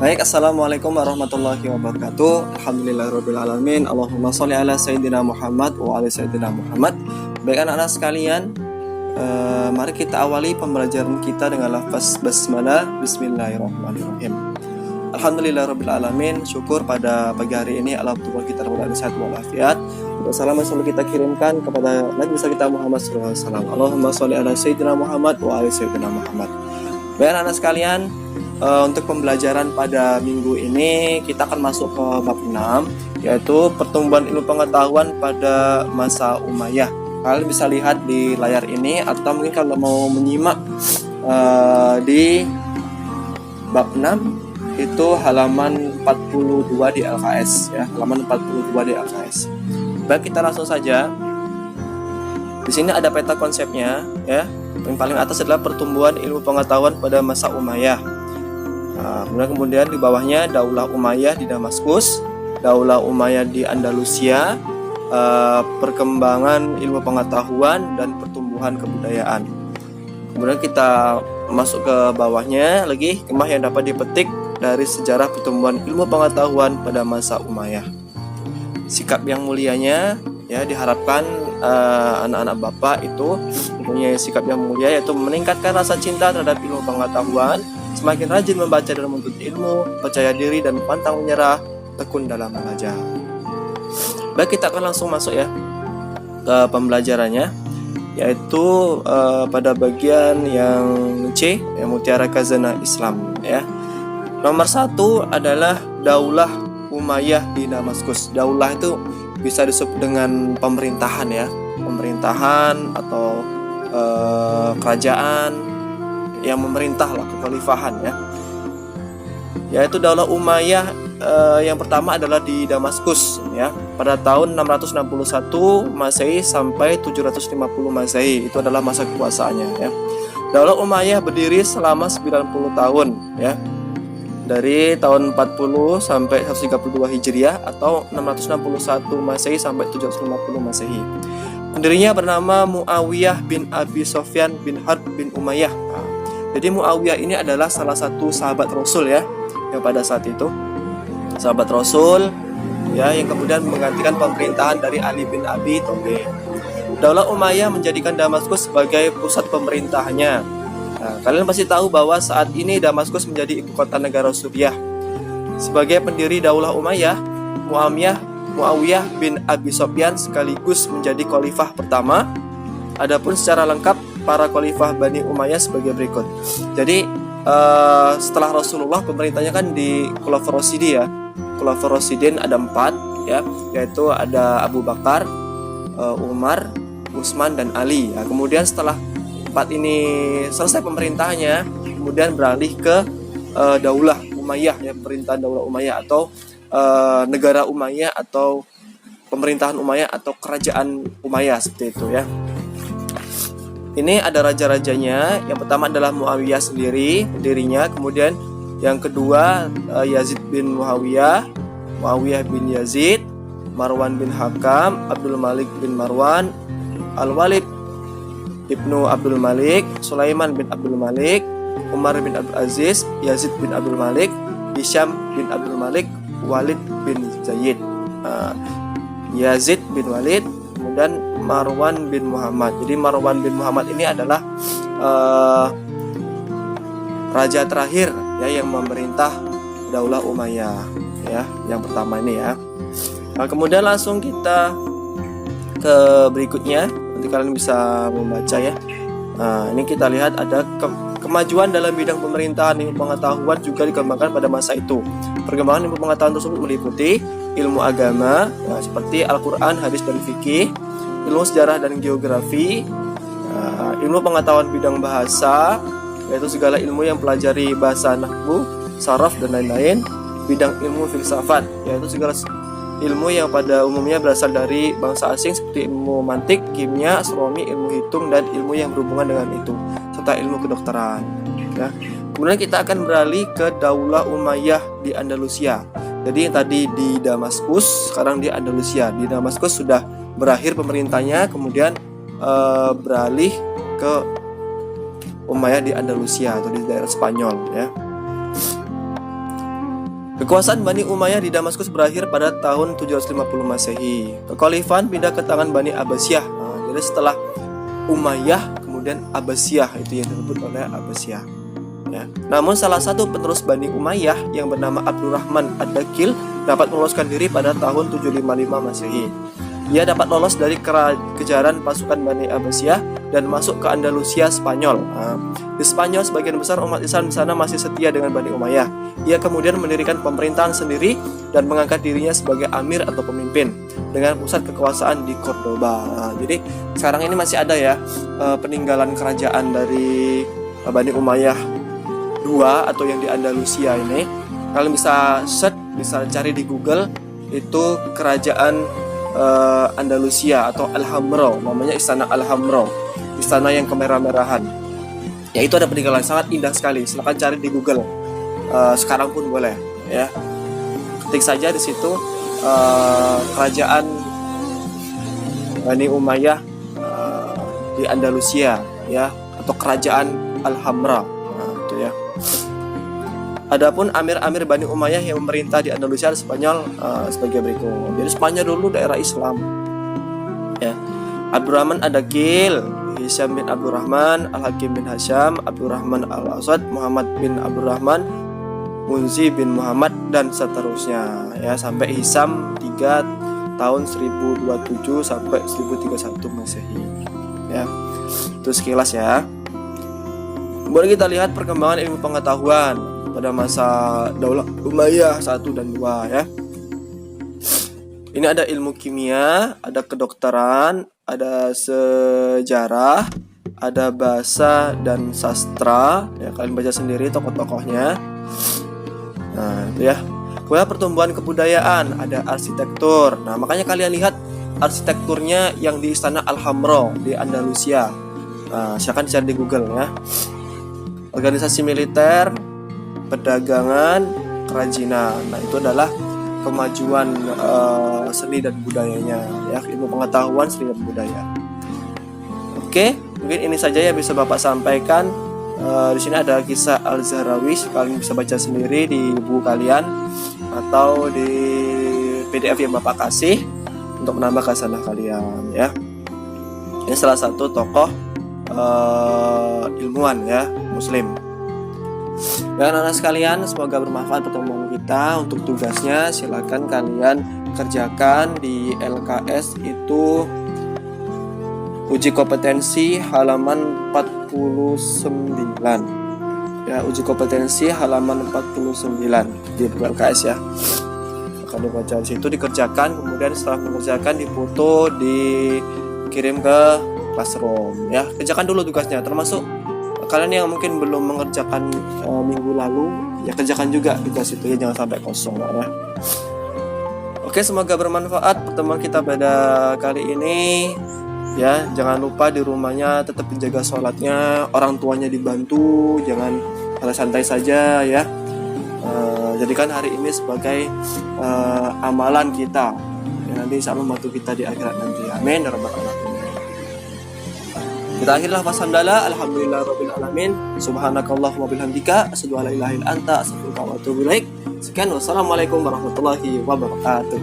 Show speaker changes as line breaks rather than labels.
Baik, Assalamualaikum warahmatullahi wabarakatuh. Alhamdulillahirabbil alamin. Allahumma sholli ala sayyidina Muhammad wa ala sayyidina Muhammad. Baik anak-anak sekalian, mari kita awali pembelajaran kita dengan lafaz basmalah. Bismillahirrahmanirrahim. Alhamdulillahirabbil alamin. Syukur pada pagi hari ini Allah Tuhan kita dalam sehat walafiat. Salam yang selalu kita kirimkan kepada Nabi besar kita Muhammad sallallahu alaihi wasallam. Allahumma sholli ala sayyidina Muhammad wa ala sayyidina Muhammad. Baik anak-anak sekalian, untuk pembelajaran pada minggu ini kita akan masuk ke bab 6, yaitu pertumbuhan ilmu pengetahuan pada masa Umayyah. Kalian bisa lihat di layar ini, atau mungkin kalau mau menyimak di bab 6 itu halaman 42 di LKS ya, halaman 42 di LKS. Baik, kita langsung saja. Di sini ada peta konsepnya ya. Yang paling atas adalah pertumbuhan ilmu pengetahuan pada masa Umayyah. Kemudian di bawahnya Daulah Umayyah di Damaskus, Daulah Umayyah di Andalusia, perkembangan ilmu pengetahuan dan pertumbuhan kebudayaan. Kemudian kita masuk ke bawahnya lagi, hikmah yang dapat dipetik dari sejarah pertumbuhan ilmu pengetahuan pada masa Umayyah. Sikap yang mulianya ya, diharapkan anak-anak bapak itu mempunyai sikap yang mulia, yaitu meningkatkan rasa cinta terhadap ilmu pengetahuan, semakin rajin membaca dan menuntut ilmu, percaya diri dan pantang menyerah, tekun dalam belajar. Baik, kita akan langsung masuk ya ke pembelajarannya, yaitu pada bagian yang C, yang Mutiara Khazanah Islam ya. Nomor 1 adalah Daulah Umayyah di Damaskus. Daulah itu bisa disebut dengan pemerintahan ya, pemerintahan atau kerajaan yang memerintah lah, kekhalifahan ya. Yaitu Daulah Umayyah yang pertama adalah di Damaskus ya, pada tahun 661 Masehi sampai 750 Masehi. Itu adalah masa kekuasaannya ya. Daulah Umayyah berdiri selama 90 tahun ya, dari tahun 40 sampai 132 Hijriah atau 661 Masehi sampai 750 Masehi. Pendirinya bernama Muawiyah bin Abi Sofyan bin Harb bin Umayyah. Jadi Muawiyah ini adalah salah satu sahabat Rasul ya, yang pada saat itu sahabat Rasul ya, yang kemudian menggantikan pemerintahan dari Ali bin Abi Thalib. Daulah Umayyah menjadikan Damaskus sebagai pusat pemerintahannya. Nah, kalian pasti tahu bahwa saat ini Damaskus menjadi ibu kota negara Suriah. Sebagai pendiri Daulah Umayyah, Muawiyah bin Abi Sofyan sekaligus menjadi khalifah pertama. Adapun secara lengkap para khalifah Bani Umayyah sebagai berikut. Jadi setelah Rasulullah, pemerintahnya kan di Khulafaur Rasyidin ya. Khulafaur Rasyidin ada 4 ya, yaitu ada Abu Bakar, Umar, Utsman dan Ali. Nah, kemudian setelah 4 ini selesai pemerintahannya, kemudian beralih ke Daulah Umayyah ya, pemerintahan Daulah Umayyah atau negara Umayyah atau pemerintahan Umayyah atau kerajaan Umayyah seperti itu ya. Ini ada raja-rajanya. Yang pertama adalah Muawiyah sendiri, pendirinya. Kemudian yang kedua Yazid bin Muawiyah, Muawiyah bin Yazid, Marwan bin Hakam, Abdul Malik bin Marwan, Al-Walid Ibnu Abdul Malik, Sulaiman bin Abdul Malik, Umar bin Abdul Aziz, Yazid bin Abdul Malik, Hisham bin Abdul Malik, Walid bin Zaid, Yazid bin Walid, kemudian Marwan bin Muhammad. Jadi Marwan bin Muhammad ini adalah raja terakhir ya yang memerintah Daulah Umayyah ya, yang pertama ini ya. Nah, kemudian langsung kita ke berikutnya, nanti kalian bisa membaca ya. Nah, ini kita lihat ada kemajuan dalam bidang pemerintahan ilmu pengetahuan juga dikembangkan pada masa itu. Perkembangan ilmu pengetahuan tersebut meliputi ilmu agama ya, seperti Al-Quran, hadis dan fikih, ilmu sejarah dan geografi, ilmu pengetahuan bidang bahasa, yaitu segala ilmu yang pelajari bahasa nahwu, saraf dan lain-lain, bidang ilmu filsafat, yaitu segala ilmu yang pada umumnya berasal dari bangsa asing seperti ilmu mantik, kimia, astronomi, ilmu hitung dan ilmu yang berhubungan dengan itu, serta ilmu kedokteran ya. Kemudian kita akan beralih ke Daulah Umayyah di Andalusia. Jadi tadi di Damaskus, sekarang di Andalusia. Di Damaskus sudah berakhir pemerintahnya, kemudian beralih ke Umayyah di Andalusia atau di daerah Spanyol ya. Kekuasaan Bani Umayyah di Damaskus berakhir pada tahun 750 Masehi. Kekhalifahan pindah ke tangan Bani Abbasiyah. Jadi setelah Umayyah kemudian Abbasiyah, itu yang disebut oleh Abbasiyah. Ya. Namun salah satu penerus Bani Umayyah yang bernama Abdurrahman Ad-Dakil dapat meloloskan diri pada tahun 755 Masehi. Ia dapat lolos dari kejaran pasukan Bani Abbasiyah dan masuk ke Andalusia Spanyol. Di Spanyol sebagian besar umat Islam di sana masih setia dengan Bani Umayyah. Ia kemudian mendirikan pemerintahan sendiri dan mengangkat dirinya sebagai amir atau pemimpin dengan pusat kekuasaan di Cordoba. Jadi sekarang ini masih ada ya peninggalan kerajaan dari Bani Umayyah II atau yang di Andalusia ini. Kalian bisa search, bisa cari di Google, itu kerajaan Andalusia atau Alhambra, namanya Istana Alhambra, istana yang kemerah-merahan. Ya, itu ada peninggalan sangat indah sekali. Silahkan cari di Google, sekarang pun boleh ya. Ketik saja di situ kerajaan Bani Umayyah di Andalusia ya, atau kerajaan Alhambra. Itu ya. Adapun amir-amir Bani Umayyah yang memerintah di Andalusia Spanyol sebagai berikut. Jadi Spanyol dulu daerah Islam. Ya. Abdurrahman Ad-Dakil, Hisham bin Abdurrahman, Al-Hakim bin Hasham, Abdurrahman Al-Asad, Muhammad bin Abdurrahman, Munzi bin Muhammad, dan seterusnya ya, sampai Hisham 3 tahun 1027 sampai 1031 Masehi. Ya. Itu sekilas ya. Kemudian kita lihat perkembangan ilmu pengetahuan pada masa Daulah Umayyah 1 dan 2 ya. Ini ada ilmu kimia, ada kedokteran, ada sejarah, ada bahasa dan sastra ya, kalian baca sendiri tokoh-tokohnya. Nah, itu ya. Kemudian pertumbuhan kebudayaan, ada arsitektur. Nah, makanya kalian lihat arsitekturnya yang di Istana Alhambra di Andalusia. Nah, silakan cari di Google ya. Organisasi militer, perdagangan, kerajinan. Nah, itu adalah kemajuan seni dan budayanya ya, ilmu pengetahuan seni dan budaya. Oke, mungkin ini saja yang bisa Bapak sampaikan. Di sini ada kisah Al-Zahrawi, kalian bisa baca sendiri di buku kalian atau di PDF yang Bapak kasih untuk menambah khasanah kalian ya. Ini salah satu tokoh ilmuwan ya, Muslim. Dan anak sekalian, semoga bermanfaat pertemuan kita. Untuk tugasnya silakan kalian kerjakan di LKS, itu uji kompetensi halaman 49 ya, uji kompetensi halaman 49 di buku LKS ya. Akan dibaca di situ, dikerjakan, kemudian setelah mengerjakan difoto, dikirim ke classroom ya. Kerjakan dulu tugasnya, termasuk kalian yang mungkin belum mengerjakan minggu lalu ya, kerjakan juga tugas itu ya, jangan sampai kosong ya. Oke, semoga bermanfaat pertemuan kita pada kali ini ya. Jangan lupa di rumahnya tetap menjaga sholatnya, orang tuanya dibantu, jangan santai saja ya. Jadikan hari ini sebagai amalan kita ya, nanti insya Allah membantu kita di akhirat nanti. Amin ya rabbal alamin. Kita akhirlah washamdalillah, alhamdulillah rabbil alamin, subhanakallahumma bihamdika, asyhadu an la ilaha illa anta, astaghfiruka wa atubu ilaik. Sekian, wassalamualaikum warahmatullahi wabarakatuh.